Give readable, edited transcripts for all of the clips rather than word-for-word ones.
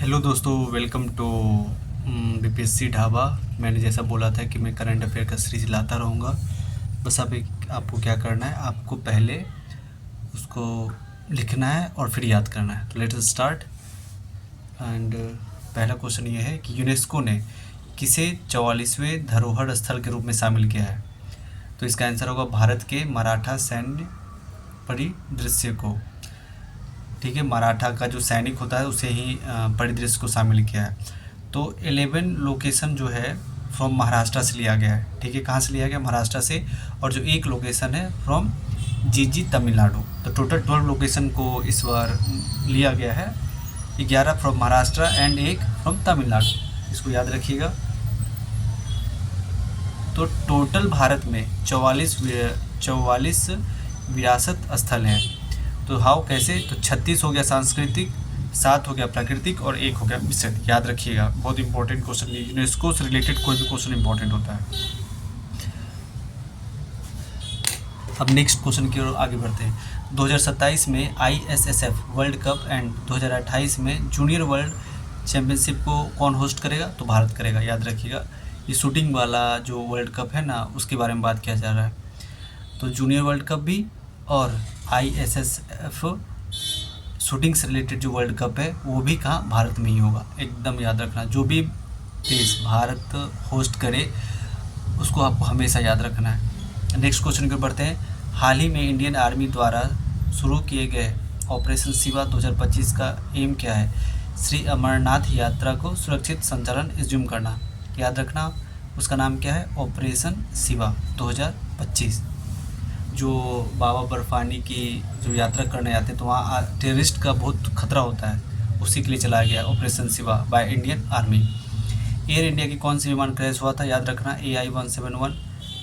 Hello दोस्तों, welcome to BPSC dhaba. मैंने जैसा बोला था कि मैं करंट अफेयर का सीरीज लाता रहूँगा। बस आपको क्या करना है, आपको पहले उसको लिखना है और फिर याद करना है। तो लेट अस स्टार्ट। एंड पहला क्वेश्चन ये है कि यूनेस्को ने किसे 44वें धरोहर स्थल के रूप में शामिल किया है। तो इसका आंसर होगा भारत के मराठा सैन्य परिदृश्य को। ठीक है, मराठा का जो सैनिक होता है उसे ही परिदृश्य को शामिल किया है। तो 11 लोकेशन जो है फ्रॉम महाराष्ट्र से लिया गया है। ठीक है, कहाँ से लिया गया? महाराष्ट्र से। और जो एक लोकेशन है फ्रॉम जीजी तमिलनाडु। तो टोटल 12 लोकेशन को इस बार लिया गया है। 11 फ्रॉम महाराष्ट्र एंड एक फ्रॉम तमिलनाडु, इसको याद रखिएगा। तो टोटल भारत में 44 विरासत स्थल हैं। तो हाउ कैसे? तो 36 हो गया सांस्कृतिक, 7 हो गया प्राकृतिक और 1 हो गया मिश्रित। याद रखिएगा, बहुत इंपॉर्टेंट क्वेश्चन है। यूनेस्को से रिलेटेड कोई भी क्वेश्चन इंपॉर्टेंट होता है। अब नेक्स्ट क्वेश्चन की ओर आगे बढ़ते हैं। 2027 में ISSF वर्ल्ड कप एंड 2028 में जूनियर वर्ल्ड चैम्पियनशिप को कौन होस्ट करेगा? तो भारत करेगा। याद रखिएगा, ये शूटिंग वाला जो वर्ल्ड कप है ना, उसके बारे में बात किया जा रहा है। तो जूनियर वर्ल्ड कप भी और ISSF शूटिंग से रिलेटेड जो वर्ल्ड कप है वो भी कहाँ? भारत में ही होगा। एकदम याद रखना, जो भी देश भारत होस्ट करे उसको आपको हमेशा याद रखना है। नेक्स्ट क्वेश्चन की बढ़ते हैं। हाल ही में इंडियन आर्मी द्वारा शुरू किए गए ऑपरेशन शिवा 2025 का एम क्या है? श्री अमरनाथ यात्रा को सुरक्षित संचालन एज्यूम करना। याद रखना, उसका नाम क्या है? ऑपरेशन शिवा 2025। जो बाबा बर्फानी की जो यात्रा करने आते हैं तो वहाँ टेररिस्ट का बहुत खतरा होता है, उसी के लिए चलाया गया operation Shiva by Indian army. Air India की कौन सी विमान क्रैश हुआ था? याद रखना, AI-171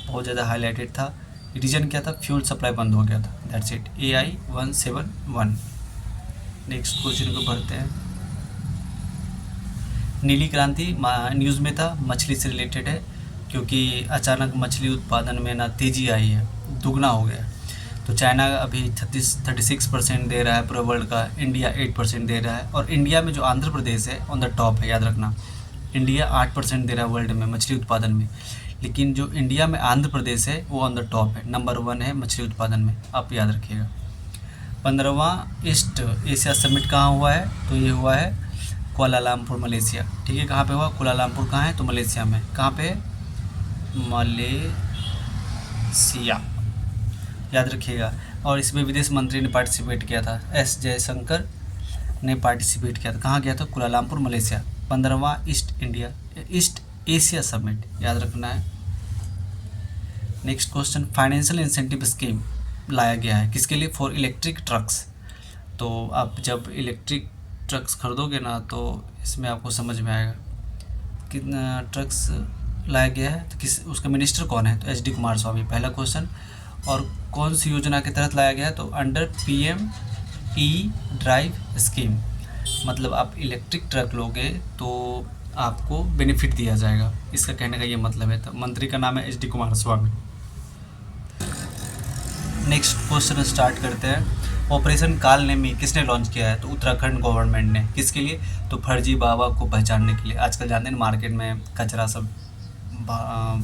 बहुत ज़्यादा हाईलाइटेड था। रीजन क्या था? फ्यूल सप्लाई बंद हो गया था। That's it, AI-171। Next question को बढ़ते हैं। नीली क्रांति न्यूज़ में था, मछली से रिलेटेड है, क्योंकि अचानक मछली उत्पादन में ना तेज़ी आई है, दुगना हो गया। तो चाइना अभी 36% दे रहा है पूरे वर्ल्ड का, इंडिया 8% दे रहा है। और इंडिया में जो आंध्र प्रदेश है ऑन द टॉप है। याद रखना, इंडिया 8% दे रहा है वर्ल्ड में मछली उत्पादन में, लेकिन जो इंडिया में आंध्र प्रदेश है वो ऑन द टॉप है, नंबर 1 है मछली उत्पादन में। आप याद रखिएगा। 15वां ईस्ट एशिया समिट कहाँ हुआ है? तो ये हुआ है कुआलालंपुर, मलेशिया। ठीक है, कहाँ पे हुआ? कुआलालंपुर कहाँ है? तो मलेशिया में। कहाँ पे? मलेशिया। याद रखिएगा। और इसमें विदेश मंत्री ने पार्टिसिपेट किया था, S जयशंकर ने पार्टिसिपेट किया था। कहाँ गया था? Kuala Lumpur, Malaysia. 15वां ईस्ट एशिया समिट, याद रखना है। Next question, financial incentive scheme लाया गया है किसके लिए? For electric trucks. तो आप जब इलेक्ट्रिक ट्रक्स खरीदोगे ना तो इसमें आपको समझ में आएगा कितना ट्रक्स लाया गया है। तो किस उसका मिनिस्टर कौन है? तो HD कुमारस्वामी, पहला क्वेश्चन। और कौन सी योजना के तहत लाया गया है? तो अंडर PM-E ड्राइव स्कीम। मतलब आप इलेक्ट्रिक ट्रक लोगे तो आपको बेनिफिट दिया जाएगा, इसका कहने का ये मतलब है। तो मंत्री का नाम है HD Kumaraswamy. Next question start करते हैं। ऑपरेशन काल नेमी किसने लॉन्च किया है? तो उत्तराखंड गवर्नमेंट ने। किसके लिए? तो फर्जी बाबा को पहचानने के लिए। आजकल जानते हैं मार्केट में कचरा सब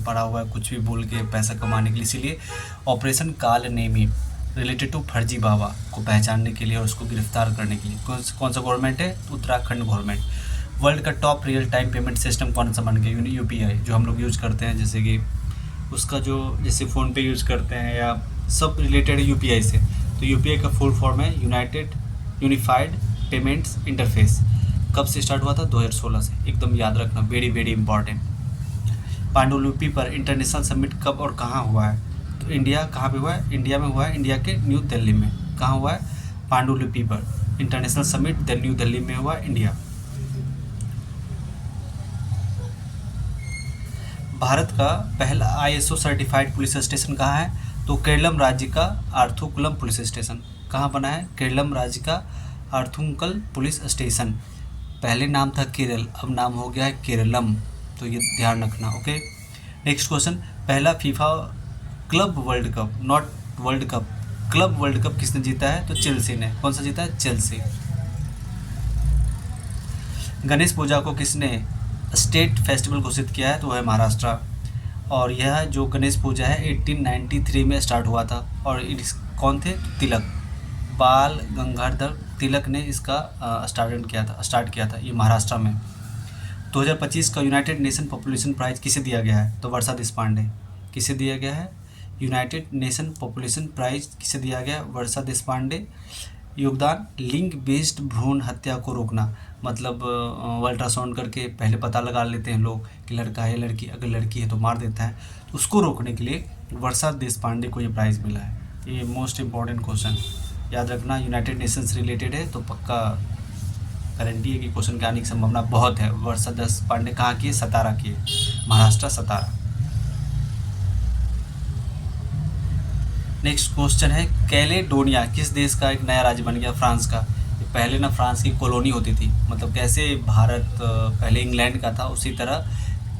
पड़ा हुआ है, कुछ भी बोल के पैसा कमाने के लिए, इसीलिए ऑपरेशन काल नेमी रिलेटेड टू फर्जी बाबा को पहचानने के लिए और उसको गिरफ्तार करने के लिए। कौन सा गवर्नमेंट है? उत्तराखंड गवर्नमेंट। वर्ल्ड का top real time payment system कौन सा बन गया? UPI, जो हम लोग यूज़ करते हैं, जैसे कि उसका जो जैसे फ़ोनपे यूज़ करते हैं या सब रिलेटेड है UPI से। तो UPI का फुल फॉर्म है यूनिफाइड पेमेंट्स इंटरफेस। कब से स्टार्ट हुआ था? 2016 से। एकदम याद रखना, वेरी वेरी इंपॉर्टेंट। पांडुलिपि पर इंटरनेशनल समिट कब और कहाँ हुआ है? तो इंडिया कहाँ पे हुआ है? इंडिया में हुआ है, इंडिया के न्यू दिल्ली में। कहाँ हुआ है? पांडुलिपि पर इंटरनेशनल समिट न्यू दिल्ली में हुआ, इंडिया। भारत का पहला ISO सर्टिफाइड पुलिस स्टेशन कहाँ है? तो केरलम राज्य का आर्थुकुलम पुलिस स्टेशन। कहाँ बना है? केरलम राज्य का आर्थुकुल पुलिस स्टेशन। पहले नाम था केरल, अब नाम हो गया है केरलम, तो ये ध्यान रखना। Okay, next question. पहला FIFA club world cup, not world cup, club world cup किसने जीता है? तो चेल्सी ने। कौन सा जीता है? चेल्सी। गणेश पूजा को किसने स्टेट फेस्टिवल घोषित किया है? तो वह है महाराष्ट्र। और यह जो गणेश पूजा है 1893 में स्टार्ट हुआ था। और कौन थे? तिलक, बाल गंगाधर तिलक ने इसका स्टार्ट किया था, ये महाराष्ट्र में। 2025 का यूनाइटेड नेशन पॉपुलेशन प्राइज किसे दिया गया है? तो वर्षा देशपांडे। किसे दिया गया है? यूनाइटेड नेशन पॉपुलेशन प्राइज किसे दिया गया? वर्षा देशपांडे। योगदान, लिंग बेस्ड भ्रूण हत्या को रोकना, मतलब अल्ट्रासाउंड करके पहले पता लगा लेते हैं लोग कि लड़का है लड़की, अगर लड़की है तो मार देता है, तो उसको रोकने के लिए वर्षा देशपांडे को ये प्राइज़ मिला है। ये मोस्ट इम्पॉर्टेंट क्वेश्चन याद रखना, यूनाइटेड नेशन से रिलेटेड है, तो पक्का गारंटी है कि क्वेश्चन के आने की संभावना बहुत है। वर्षा देशपांडे कहाँ की है? सतारा की है, महाराष्ट्र सतारा। नेक्स्ट क्वेश्चन है, कैलेडोनिया किस देश का एक नया राज्य बन गया? फ्रांस का। पहले ना फ्रांस की कॉलोनी होती थी, मतलब कैसे भारत पहले इंग्लैंड का था, उसी तरह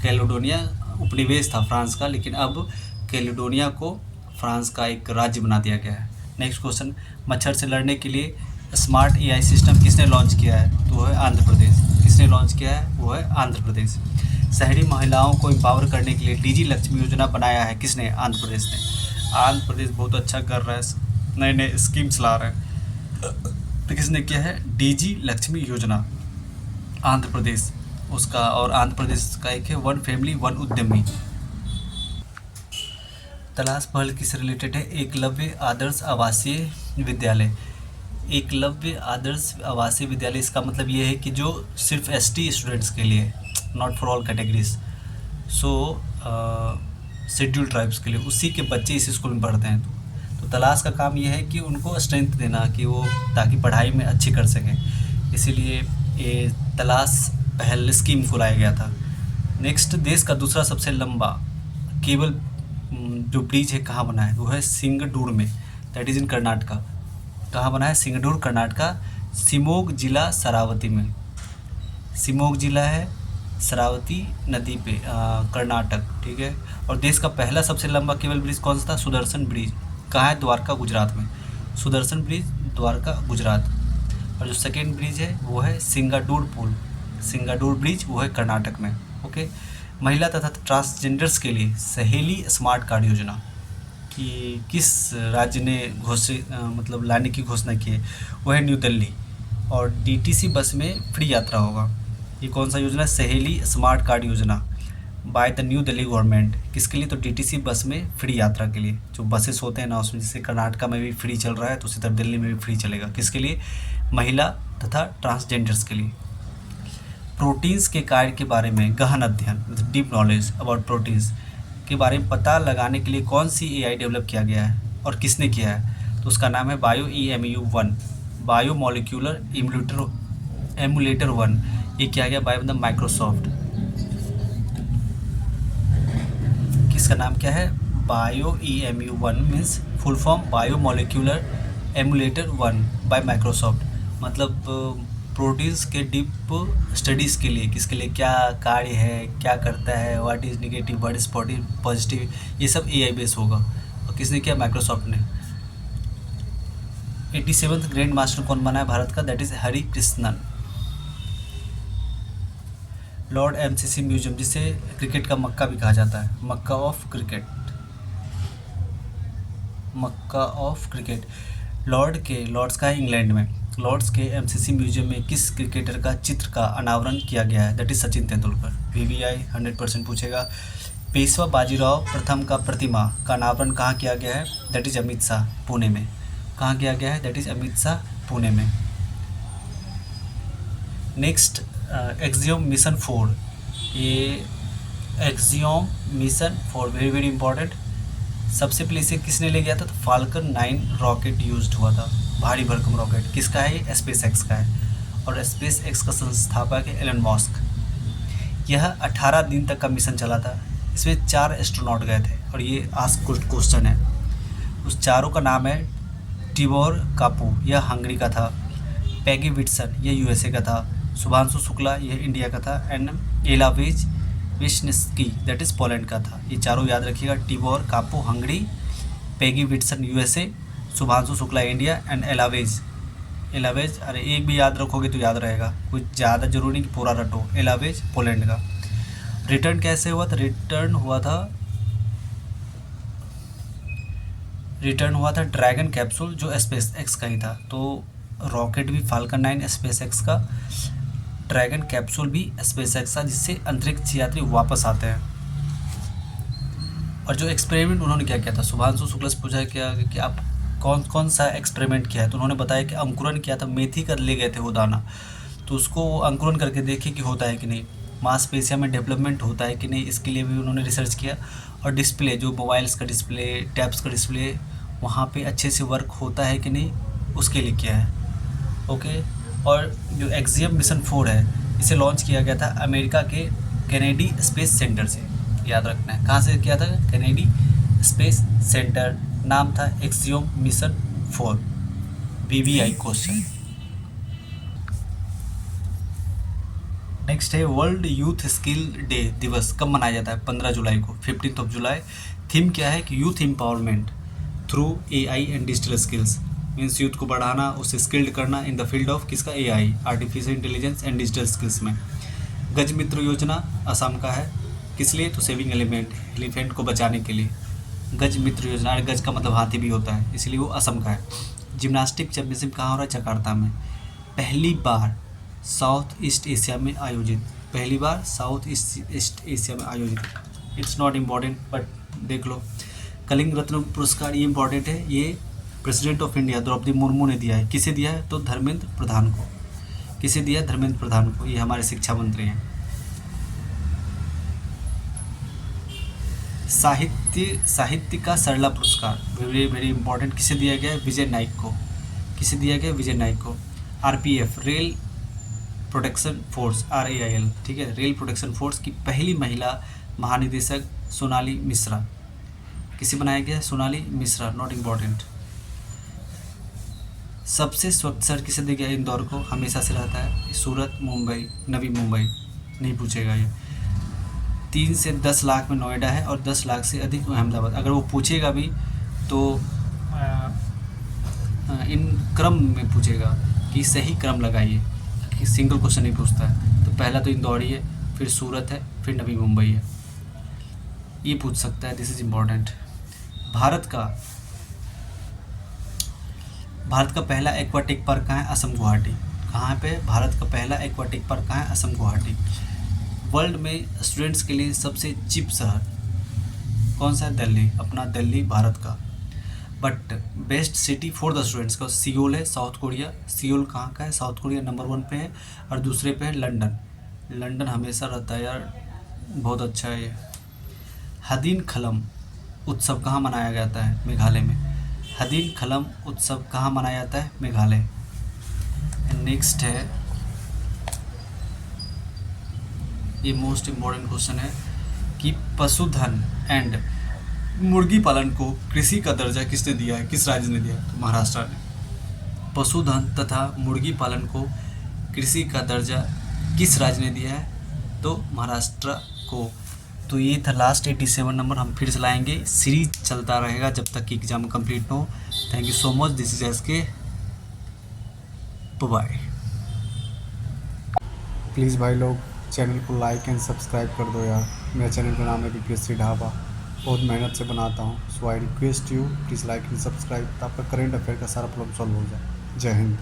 कैलेडोनिया उपनिवेश था फ्रांस का, लेकिन अब कैलेडोनिया को फ्रांस का एक राज्य बना दिया गया है। नेक्स्ट क्वेश्चन, मच्छर से लड़ने के लिए स्मार्ट एआई सिस्टम किसने लॉन्च किया है? तो वो है आंध्र प्रदेश। किसने लॉन्च किया है? वो है आंध्र प्रदेश। शहरी महिलाओं को एम्पावर करने के लिए डीजी लक्ष्मी योजना बनाया है, किसने? आंध्र प्रदेश ने। आंध्र प्रदेश बहुत अच्छा कर रहा है, नए नए स्कीम्स ला रहे हैं, तो किसने किया है? डीजी लक्ष्मी योजना, आंध्र प्रदेश उसका। और आंध्र प्रदेश का एक है वन फैमिली वन उद्यमी। तलाश पहल किससे रिलेटेड है? एकलव्य आदर्श आवासीय विद्यालय। एकलव्य आदर्श आवासीय विद्यालय, इसका मतलब ये है कि जो सिर्फ एसटी स्टूडेंट्स के लिए, not for all categories, so schedule tribes के लिए, उसी के बच्चे इस स्कूल में पढ़ते हैं। तो तलाश का काम ये है कि उनको स्ट्रेंथ देना, कि वो ताकि पढ़ाई में अच्छी कर सकें, इसीलिए ये तलाश पहल स्कीम को लाया गया था। नेक्स्ट, देश का दूसरा सबसे लंबा केबल जो ब्रिज है कहाँ बना है? वो है सिंगडूर में, दैट इज़ इन कर्नाटका। कहाँ बना है? सिंगडूर कर्नाटका, शिमोग जिला शरावती में। शिमोग जिला है शरावती नदी पे, कर्नाटक, ठीक है। और देश का पहला सबसे लंबा केबल ब्रिज कौन सा था? सुदर्शन ब्रिज। कहाँ है? द्वारका, गुजरात में। सुदर्शन ब्रिज द्वारका, गुजरात। और जो सेकेंड ब्रिज है वो है सिंगाडूर पुल, सिंगाडूर ब्रिज, वो है कर्नाटक में। ओके। महिला तथा ट्रांसजेंडर्स के लिए सहेली स्मार्ट कार्ड योजना कि किस राज्य ने घोषित मतलब लाने की घोषणा की है? वो है न्यू दिल्ली। और डीटीसी बस में फ्री यात्रा होगा। ये कौन सा योजना? सहेली स्मार्ट कार्ड योजना by the new Delhi government. किसके लिए? तो डीटीसी बस में फ्री यात्रा के लिए। जो बसेस होते हैं ना, उसमें जैसे कर्नाटका में भी फ्री चल रहा है, तो उसी तरह दिल्ली में भी फ्री चलेगा। किसके लिए? महिला तथा ट्रांसजेंडर्स के लिए। प्रोटीन्स के कार्य के बारे में गहन अध्ययन, मतलब डीप नॉलेज अबाउट प्रोटीन्स के बारे में पता लगाने के लिए कौन सी एआई डेवलप किया गया है और किसने किया है? तो उसका नाम है BioEMU-1, बायो मॉलिक्यूलर एमुलेटर 1। ये किया गया बाय द माइक्रोसॉफ्ट। किसका नाम क्या है? BioEMU-1 means full form bio molecular emulator 1 bye Microsoft. मतलब प्रोटीन्स के डीप स्टडीज़ के लिए, किसके लिए क्या कार्य है, क्या करता है, what is negative, what is positive, ये सब एआई बेस होगा। और किसने किया? माइक्रोसॉफ्ट ने। 87वां ग्रैंड मास्टर कौन बना है भारत का? That is Hari Krishnan. Lord MCC museum, जिसे क्रिकेट का मक्का भी कहा जाता है, Mecca of cricket, Mecca of cricket. Lord's का है इंग्लैंड में। लॉर्ड्स के एमसीसी म्यूजियम में किस क्रिकेटर का चित्र का अनावरण किया गया है? That is Sachin Tendulkar. VVI 100% पूछेगा। पेशवा बाजीराव प्रथम का प्रतिमा का अनावरण कहाँ किया गया है? दैट इज अमित शाह, पुणे में। कहाँ किया गया है? दैट इज अमित शाह, पुणे में। Next, axiom mission 4। ये axiom mission 4 very very important. सबसे पहले इसे किसने ले गया था? तो फाल्कन 9 रॉकेट यूज्ड हुआ था, भारी भरकम रॉकेट। किसका है? ये SpaceX का है। और SpaceX का संस्थापक है एलन मस्क। यह 18 दिन तक का मिशन चला था। इसमें 4 एस्ट्रोनॉट गए थे। और ये आस्क क्वेश्चन है, उस चारों का नाम है टिबोर कापू, यह हंगरी का था। पैगी विट्सन, यह USA का था। शुभांशु शुक्ला, यह इंडिया का था। एंड एलावेज विश्निस्की, दैट इज़ पोलैंड का था। ये चारों याद रखिएगा, Tibor Kapu Hungary, Peggy Whitson USA, Shubhanshu Shukla India, and एलावेज एलावेज, अरे एक भी याद रखोगे तो याद रहेगा, कुछ ज़्यादा जरूरी नहीं कि पूरा रटो। एलावेज पोलैंड का। रिटर्न कैसे हुआ था? रिटर्न हुआ था ड्रैगन कैप्सूल जो स्पेस एक्स का ही था। तो रॉकेट भी फाल्कन 9 स्पेस एक्स का, ड्रैगन कैप्सूल भी स्पेस एक्स का, जिससे अंतरिक्ष यात्री वापस आते हैं। और जो एक्सपेरिमेंट उन्होंने क्या किया था, शुभांशु शुक्ला से पूछा क्या कि आप कौन कौन सा एक्सपेरिमेंट किया है, तो उन्होंने बताया कि अंकुरन किया था, मेथी का ले गए थे वो दाना, तो उसको अंकुरन करके देखे कि होता है कि नहीं, मांसपेशियों में डेवलपमेंट होता है कि नहीं, इसके लिए भी उन्होंने रिसर्च किया। और डिस्प्ले, जो मोबाइल्स का डिस्प्ले, टैब्स का डिस्प्ले, वहाँ पे अच्छे से वर्क होता है कि नहीं, उसके लिए किया है। ओके। और जो एक्सियम मिशन 4 है, इसे लॉन्च किया गया था अमेरिका के कैनेडी स्पेस सेंटर से, याद रखना है कहाँ से किया था, कैनेडी स्पेस सेंटर, नाम था axiom mission 4। VVI question. Next है वर्ल्ड यूथ स्किल डे दिवस कब मनाया जाता है? 15 जुलाई को, 15 जुलाई। थीम क्या है कि youth empowerment through AI and digital skills, means youth को बढ़ाना, उसे स्किल्ड करना इन द फील्ड ऑफ किसका, AI, artificial intelligence and digital skills में। गज मित्र योजना असम का है, किस लिए, तो सेविंग एलिफेंट को बचाने के लिए। गज मित्र योजना, अरे गज का मतलब हाथी भी होता है, इसलिए वो असम का है। जिम्नास्टिक चैंपियनशिप कहाँ हो रहा है? जकार्ता में। पहली बार साउथ ईस्ट एशिया में आयोजित, पहली बार साउथ ईस्ट एशिया में आयोजित। इट्स नॉट इम्पॉर्टेंट बट देख लो। कलिंग रत्न पुरस्कार, ये इम्पॉर्टेंट है, ये president of India Droupadi Murmu ने दिया है। किसे दिया है? तो धर्मेंद्र प्रधान को। किसे दिया? धर्मेंद्र प्रधान को, ये हमारे शिक्षा मंत्री हैं। साहित्य का सरला पुरस्कार, वेरी वेरी इंपॉर्टेंट, किसे दिया गया है? विजय नाइक को। किसे दिया गया? विजय नाइक को। RPF, rail protection force, RAIL, ठीक है, रेल प्रोटेक्शन फोर्स की पहली महिला महानिदेशक सोनाली मिश्रा। किसे बनाया गया? Sonali Mishra, not important. सबसे स्वच्छ शहर किसे दिया गया? इंदौर को, हमेशा से रहता है। सूरत, मुंबई, नवी मुंबई, नहीं पूछेगा ये। 3 से 10 लाख में नोएडा है और 10 लाख से अधिक अहमदाबाद। अगर वो पूछेगा भी तो इन क्रम में पूछेगा कि सही क्रम लगाइए, कि सिंगल क्वेश्चन नहीं पूछता है। तो पहला तो इंदौर ही है, फिर सूरत है, फिर नवी मुंबई है, ये पूछ सकता है। This is important. भारत का पहला एक्वाटिक पार्क कहाँ है? असम गुवाहाटी। कहाँ पे? भारत का पहला एक्वाटिक पार्क कहाँ है? असम गुवाहाटी। वर्ल्ड में स्टूडेंट्स के लिए सबसे चीप शहर कौन सा है? दिल्ली, अपना दिल्ली भारत का। But best city for the students का सियोल है, साउथ कोरिया। सियोल कहाँ का है? साउथ कोरिया, नंबर 1 पे है। और दूसरे पे है लंदन। लंदन हमेशा रहता है यार, बहुत अच्छा है ये। हदीन खलम उत्सव कहाँ मनाया जाता है? मेघालय में। हदीन खलम उत्सव कहाँ मनाया जाता है? मेघालय। नेक्स्ट है, ये मोस्ट इम्पॉर्टेंट क्वेश्चन है कि पशुधन एंड मुर्गी पालन को कृषि का दर्जा किसने दिया है? किस राज्य ने दिया है? तो महाराष्ट्र ने। पशुधन तथा मुर्गी पालन को कृषि का दर्जा किस राज्य ने दिया है? तो महाराष्ट्र को। तो ये था लास्ट 87 नंबर, हम फिर से लाएंगे, सीरीज चलता रहेगा जब तक कि एग्जाम कंप्लीट हो। Thank you so much, this is SK, bye. Please भाई लोग चैनल को लाइक एंड सब्सक्राइब कर दो यार। मेरा चैनल का नाम है BPSC ढाबा, बहुत मेहनत से बनाता हूँ। So I request you please like and subscribe, तो आपका करेंट अफेयर का सारा प्रॉब्लम सॉल्व हो जाए। जय हिंद।